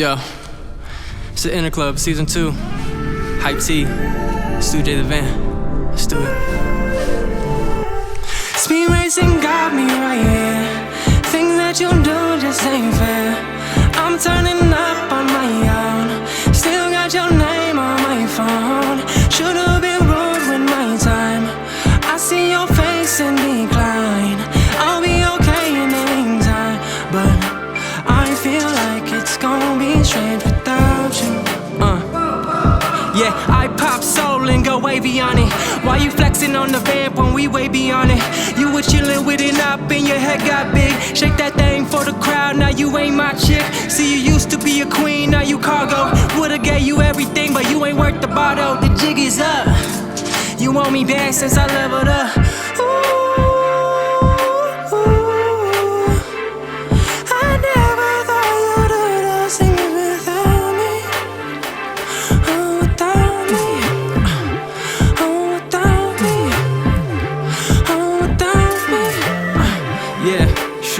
Yo, it's the Inner Club, Season 2. HypeTea, Stu J The Vamp. Let's do it. Speed racing got me right here. Things that you do just ain't fair. I'm turning up on my own. Still got your name on my phone. Should've been rude with my time. I see your face in decline. I'll be okay in the meantime, but I feel like it's gonna be strange without you. Yeah, I pop soul and go wavy on it. Why you flexing on the vamp when we way beyond it? You were chillin' with it up and your head got big. Shake that thing for the crowd, now you ain't my chick. See, you used to be a queen, now you cargo. Would've gave you everything, but you ain't worth the bottle. The jig is up. You want me back since I leveled up.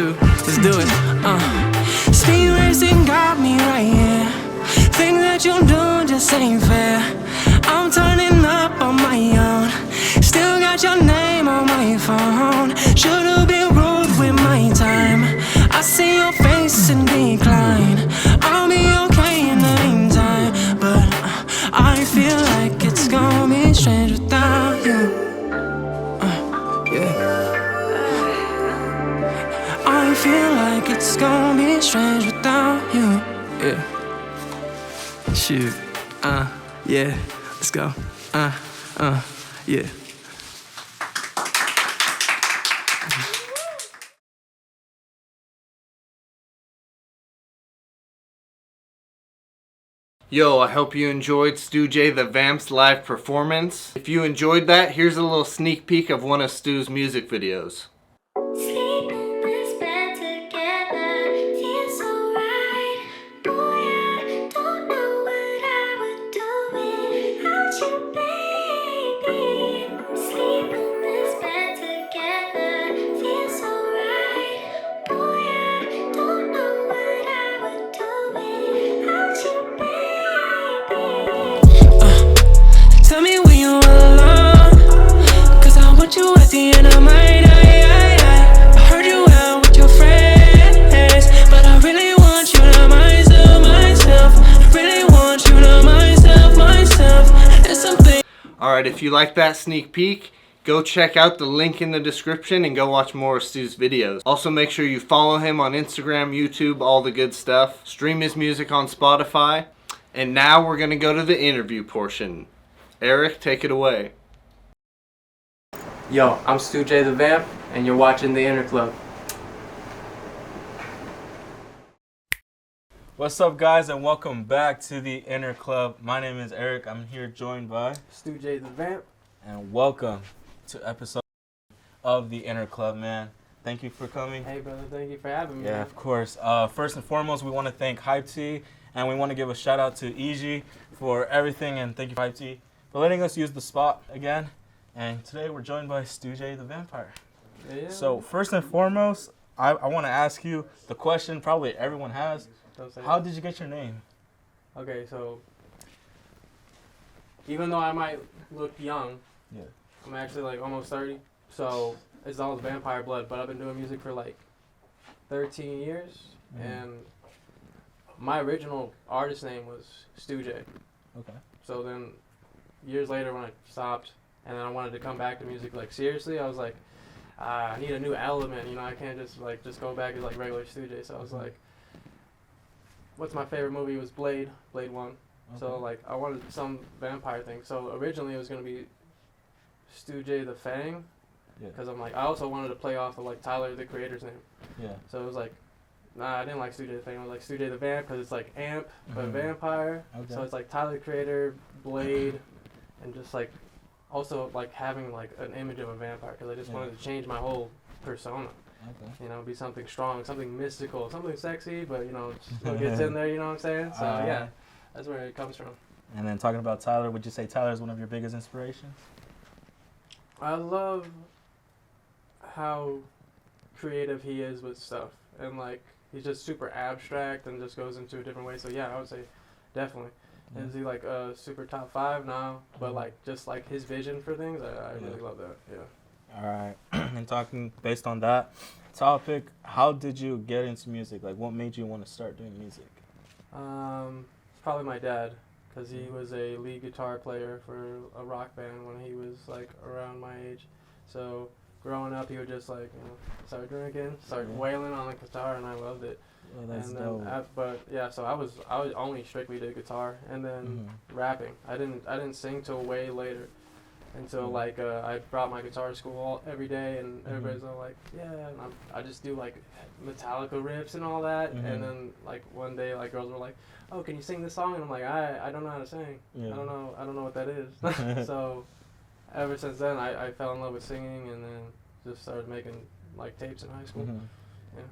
Let's do it. Speed racing got me right here. Things that you do just ain't fair. I'm turning up on my own. Still got your name on my phone. Should've been rude with my time. I see your face in decline. I'll be okay in the meantime, but I feel like it's gonna be strange without you. I feel like it's gonna be strange without you. Yeah. Shoot. Yeah. Let's go. Yeah. Yo, I hope you enjoyed Stu J The Vamp's live performance. If you enjoyed that, here's a little sneak peek of one of Stu's music videos. Tell me when you alone, cause I want you at the end of my night. I heard you out with your friends, but I really want you to myself. I really want you to myself. It's something. Alright, if you like that sneak peek, go check out the link in the description and go watch more of Stu's videos. Also make sure you follow him on Instagram, YouTube, all the good stuff. Stream his music on Spotify. And now we're gonna go to the interview portion. Eric, take it away. Yo, I'm Stu J The Vamp, and you're watching The Inner Club. What's up, guys, and welcome back to The Inner Club. My name is Eric. I'm here joined by Stu J The Vamp. And welcome to episode of The Inner Club, man. Thank you for coming. Hey, brother, thank you for having me. Yeah, of course. First and foremost, we want to thank HypeTea, and we want to give a shout out to EG for everything, and thank you, HypeTea, for letting us use the spot again. And today we're joined by Stu J The Vampire. Yeah. So first and foremost, I want to ask you the question probably everyone has. How did you get your name? Okay, so even though I might look young, Yeah. I'm actually like almost 30, so it's all vampire blood, but I've been doing music for like 13 years, and my original artist name was Stu J. Okay. So then years later when I stopped and then I wanted to come back to music like seriously, I was like, I need a new element, you know, I can't just go back as like regular Stu J. So I was like, what's my favorite movie? It was Blade 1. Okay. So like I wanted some vampire thing. So originally it was gonna be Stu J The Fang, because I'm like, I also wanted to play off of like Tyler the Creator's name. Yeah. So it was like, nah, I didn't like Stu J The Fang. I was like Stu J The Vamp because it's like amp but vampire. Okay. So it's like Tyler the Creator, Blade, and just like also like having like an image of a vampire, because I just wanted to change my whole persona. Okay. You know, be something strong, something mystical, something sexy, but you know, still gets in there. You know what I'm saying? So yeah, that's where it comes from. And then talking about Tyler, would you say Tyler is one of your biggest inspirations? I love how creative he is with stuff, and like he's just super abstract and just goes into a different way. So yeah, I would say definitely. Is he like a super top 5? No, but like just like his vision for things, I really love that. Yeah. All right. And talking based on that topic, how did you get into music? Like, what made you want to start doing music? It's probably my dad, because he was a lead guitar player for a rock band when he was like around my age. So growing up, he would just like start drinking, start wailing on the guitar, and I loved it. Oh, that's and dope. then, but yeah, so I was only strictly did guitar, and then rapping. I didn't sing till way later, until like I brought my guitar to school every day, and everybody's all like, yeah, and I just do like Metallica riffs and all that, and then like one day like girls were like, oh, can you sing this song? And I'm like, I don't know how to sing. Yeah. I don't know what that is. So ever since then, I fell in love with singing, and then just started making like tapes in high school. Yeah.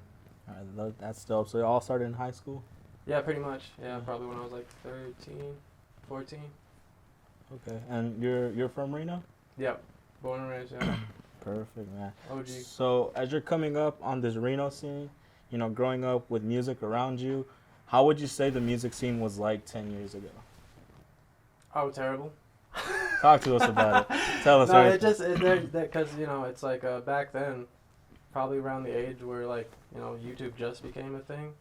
All right, that's dope. So it all started in high school? Yeah, pretty much. Yeah, probably when I was like 13, 14. Okay. And you're from Reno? Yep. Born and raised, yeah. Perfect, man. OG. So as you're coming up on this Reno scene, growing up with music around you, how would you say the music scene was like 10 years ago? Oh, terrible. Talk to us about it. Tell us. No, it because it's like back then, probably around the age where like YouTube just became a thing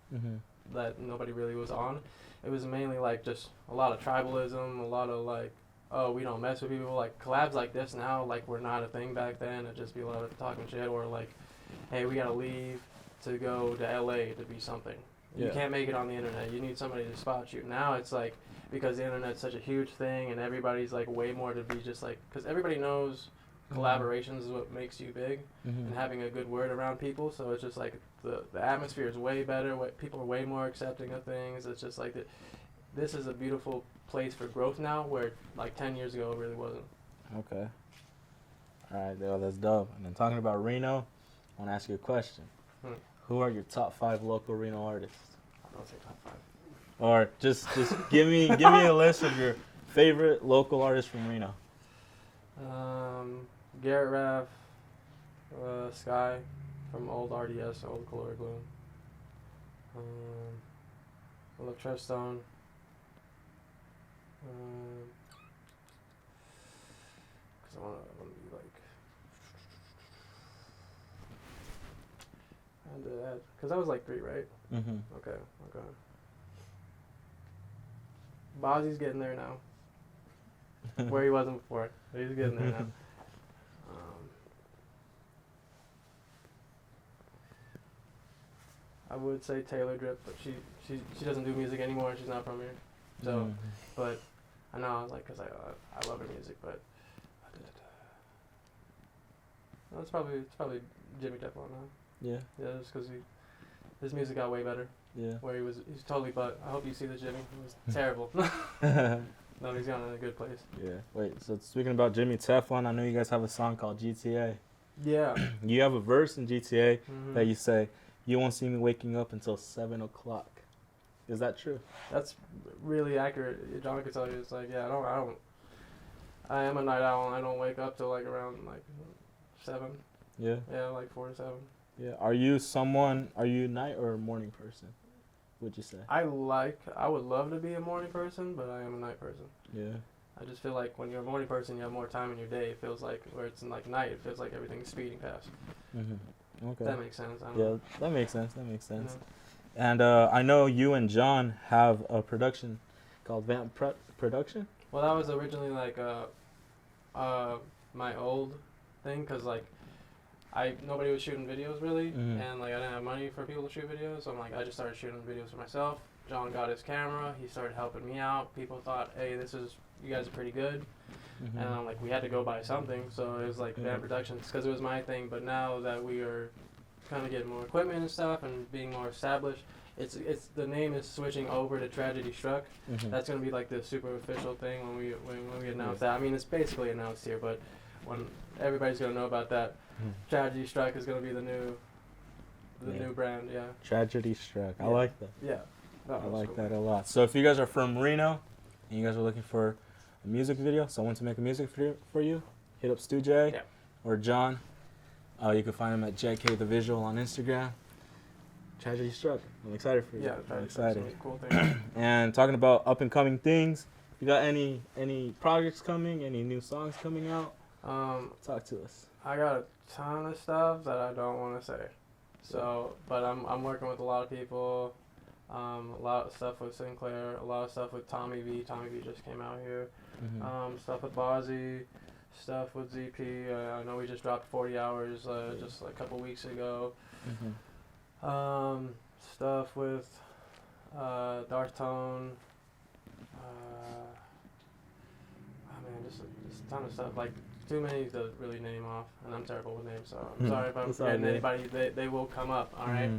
that nobody really was on. It was mainly like just a lot of tribalism, a lot of like, oh, we don't mess with people. Like collabs like this now, like were not a thing back then. It'd just be a lot of talking shit, or like, hey, we gotta leave to go to LA to be something. You can't make it on the internet. You need somebody to spot you. Now it's like, because the internet's such a huge thing, and everybody's like way more to be just like, because everybody knows collaborations is what makes you big, and having a good word around people. So it's just like the atmosphere is way better. People are way more accepting of things. It's just like this is a beautiful place for growth now, where like 10 years ago it really wasn't. Okay. All right, well, that's dope. And then talking about Reno, I want to ask you a question. Who are your top 5 local Reno artists? I don't say top 5. Or just give me a list of your favorite local artists from Reno. Garrett Raff, Sky from old RDS, old Caloric Gloom. I love Trevstone. Because I want to be like, and because I was like 3, right? Okay. Bozzy's getting there now. Where he wasn't before. He's getting there now. I would say Taylor Drip, but she doesn't do music anymore, and she's not from here. So, but I know, like, because I love her music, but it's probably Jimmy Teflon now. Yeah. Yeah, just because his music got way better. Yeah. Where he's totally, but I hope you see the Jimmy. It was terrible. No, he's gone in a good place. Yeah. Wait, so speaking about Jimmy Teflon, I know you guys have a song called GTA. Yeah. You have a verse in GTA that you say, "You won't see me waking up until 7 o'clock." Is that true? That's really accurate. John could tell you. It's like, yeah, I am a night owl, and I don't wake up till like around like 7. Yeah. Yeah, like 4 to 7. Yeah. Are you a night or a morning person, would you say? I would love to be a morning person, but I am a night person. Yeah. I just feel like when you're a morning person, you have more time in your day. It feels like, where it's in like night, it feels like everything's speeding past. Okay. That makes sense. I don't know. That makes sense. You know? And I know you and Jon have a production called Vamp Production. Well, that was originally like my old thing, because like nobody was shooting videos really, and like I didn't have money for people to shoot videos, so I just started shooting videos for myself. Jon got his camera, he started helping me out. People thought, hey, you guys are pretty good, and I'm like, we had to go buy something, so it was like Vamp Productions, because it was my thing. But now that we are kind of getting more equipment and stuff and being more established, it's the name is switching over to Tragedy Struck. That's gonna be like the super official thing when we announce that. I mean, it's basically announced here, but when everybody's gonna know about that, Tragedy Struck is gonna be the new brand. Yeah. Tragedy Struck. I like that. Yeah. I like that a lot. So if you guys are from Reno and you guys are looking for a music video, someone to make a music video for you, hit up Stu J or Jon. You can find him at JKTheVisual on Instagram. tragedy struck. I'm excited for you. Yeah, I'm that's excited. some cool things. And talking about up and coming things, you got any projects coming? Any new songs coming out? Talk to us. I got a ton of stuff that I don't want to say. So, but I'm working with a lot of people. A lot of stuff with Sinclair. A lot of stuff with Tommy V. Tommy V just came out here. Stuff with Bozzy. Stuff with ZP. I know we just dropped 40 Hours just like a couple weeks ago. Stuff with Darth Tone. Just a ton of stuff. Like, too many to really name off, and I'm terrible with names, so I'm sorry if I'm forgetting anybody. They will come up, alright?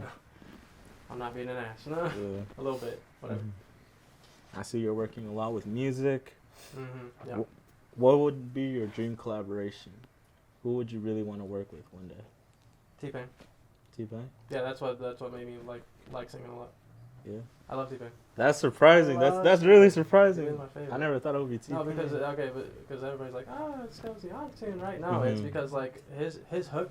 I'm not being an ass. No, yeah. A little bit, whatever. I see you're working a lot with music. Yeah. What would be your dream collaboration? Who would you really want to work with one day? T-Pain. T-Pain? Yeah, that's what made me like singing a lot. Yeah. I love T-Pain. That's surprising. That's really surprising. T-Pain's my favorite. I never thought it would be T-Pain. No, because everybody's like, it's Stu right? No, it's because like his hook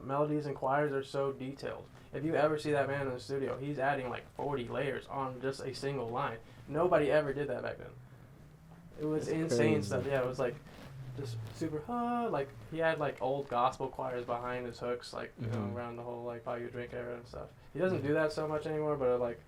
melodies and choirs are so detailed. If you ever see that man in the studio, he's adding like 40 layers on just a single line. Nobody ever did that back then. It was insane stuff. Yeah, it was like just super like he had like old gospel choirs behind his hooks, like you know, around the whole like buy you a drink era and stuff. He doesn't do that so much anymore, but like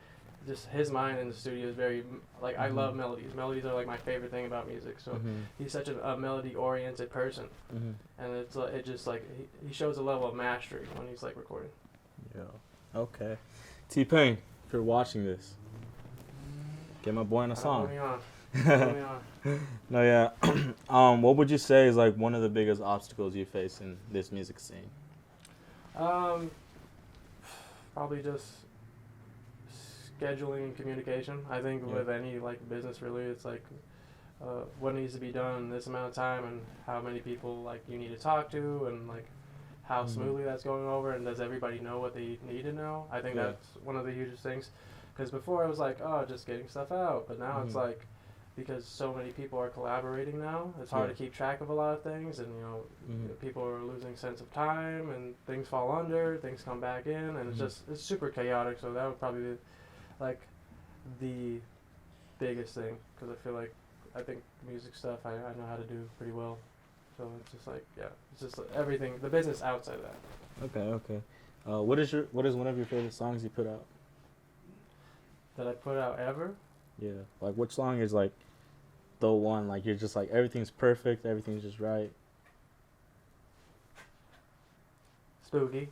just his mind in the studio is very like I love melodies. Melodies are like my favorite thing about music. So he's such a melody oriented person, and it just like he shows a level of mastery when he's like recording. Yeah. Okay. T-Pain, if you're watching this, get my boy on a song. No, yeah. What would you say is like one of the biggest obstacles you face in this music scene? Probably just scheduling and communication. I think with any like business really, it's like what needs to be done in this amount of time and how many people like you need to talk to and like how smoothly that's going over and does everybody know what they need to know. I think that's one of the hugest things. Because before it was like, just getting stuff out, but now it's like, because so many people are collaborating now, it's hard to keep track of a lot of things, and you know, people are losing sense of time, and things fall under, things come back in, and it's super chaotic. So that would probably be like the biggest thing, because I think music stuff I know how to do pretty well. So it's just like it's just everything, the business outside of that. Okay. What is one of your favorite songs you put out? That I put out ever? Yeah. Like which song is like the one, like you're just like everything's perfect, everything's just right? Spooky.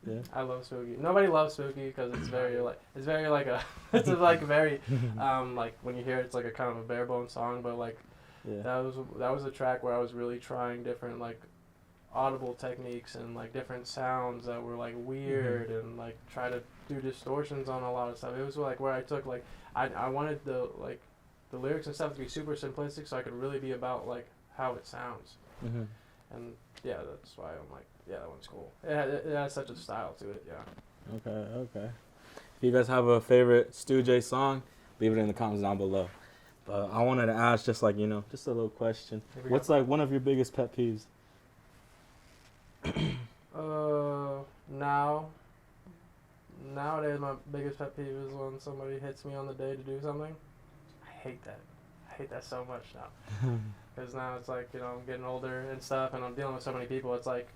Yeah. I love Spooky. Nobody loves Spooky because it's very like it's very like when you hear it, it's like a kind of a bare bones song, but like that was a track where I was really trying different like audible techniques and like different sounds that were like weird and like try to do distortions on a lot of stuff. It was like where I took like I wanted the lyrics and stuff to be super simplistic so I could really be about like how it sounds. And that's why I'm like that one's cool. It has such a style to it. Okay. If you guys have a favorite Stu J song, leave it in the comments down below. But I wanted to ask just like just a little question. What's like one of your biggest pet peeves? Nowadays my biggest pet peeve is when somebody hits me on the day to do something. I hate that so much now. Because now it's like, I'm getting older and stuff and I'm dealing with so many people. It's like,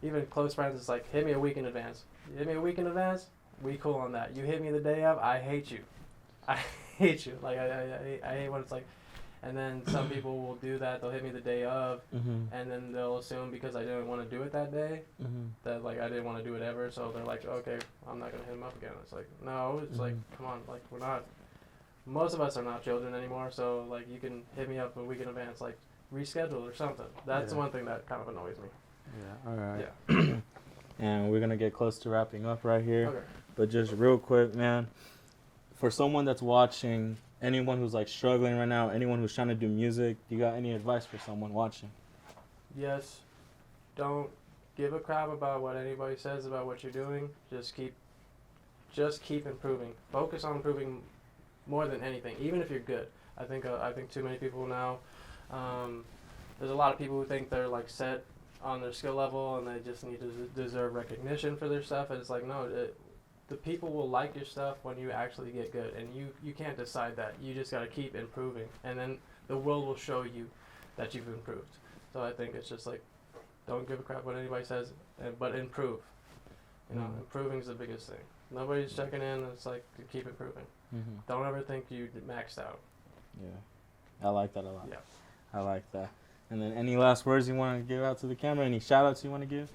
even close friends, it's like, hit me a week in advance. You hit me a week in advance, we cool on that. You hit me the day of, I hate you. I hate you. Like, I hate when it's like, and then some people will do that. They'll hit me the day of, and then they'll assume because I didn't want to do it that day, that like I didn't want to do it ever. So they're like, okay, I'm not gonna hit them up again. It's like, no, it's like, come on, like we're not. Most of us are not children anymore. So like you can hit me up a week in advance, like reschedule or something. That's one thing that kind of annoys me. Yeah. All right. Yeah. And we're gonna get close to wrapping up right here. Okay. But just real quick, man, for someone that's watching. Anyone who's like struggling right now, anyone who's trying to do music, you got any advice for someone watching? Yes. Don't give a crap about what anybody says about what you're doing. Just keep improving. Focus on improving more than anything, even if you're good. I think too many people now. There's a lot of people who think they're like set on their skill level and they just need to deserve recognition for their stuff. And it's like no. the people will like your stuff when you actually get good, and you can't decide that. You just gotta keep improving, and then the world will show you that you've improved. So I think it's just like, don't give a crap what anybody says, but improve. You know, improving is the biggest thing. Nobody's checking in. It's like to keep improving. Don't ever think you maxed out. Yeah, I like that a lot. Yeah. I like that. And then any last words you want to give out to the camera? Any shout outs you want to give?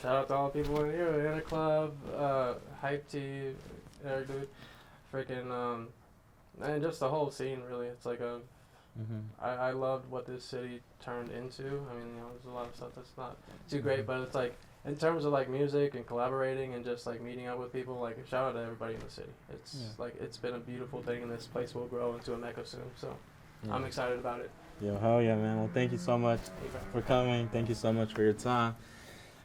Shout out to all the people in here, in the club, HypeTea, Eric dude, freaking, and just the whole scene really. It's like I loved what this city turned into. I mean, you know, there's a lot of stuff that's not too great, but it's like, in terms of like music and collaborating and just like meeting up with people, like shout out to everybody in the city. It's like, it's been a beautiful thing, and this place will grow into a mecca soon, so I'm excited about it. Yo, hell yeah, man. Well, thank you so much for coming. Thank you so much for your time.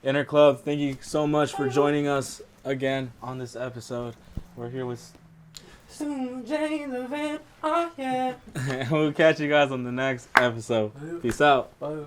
Inner Club, thank you so much for joining us again on this episode. We're here with Stu J The Vamp, oh yeah. We'll catch you guys on the next episode. Peace out. Bye.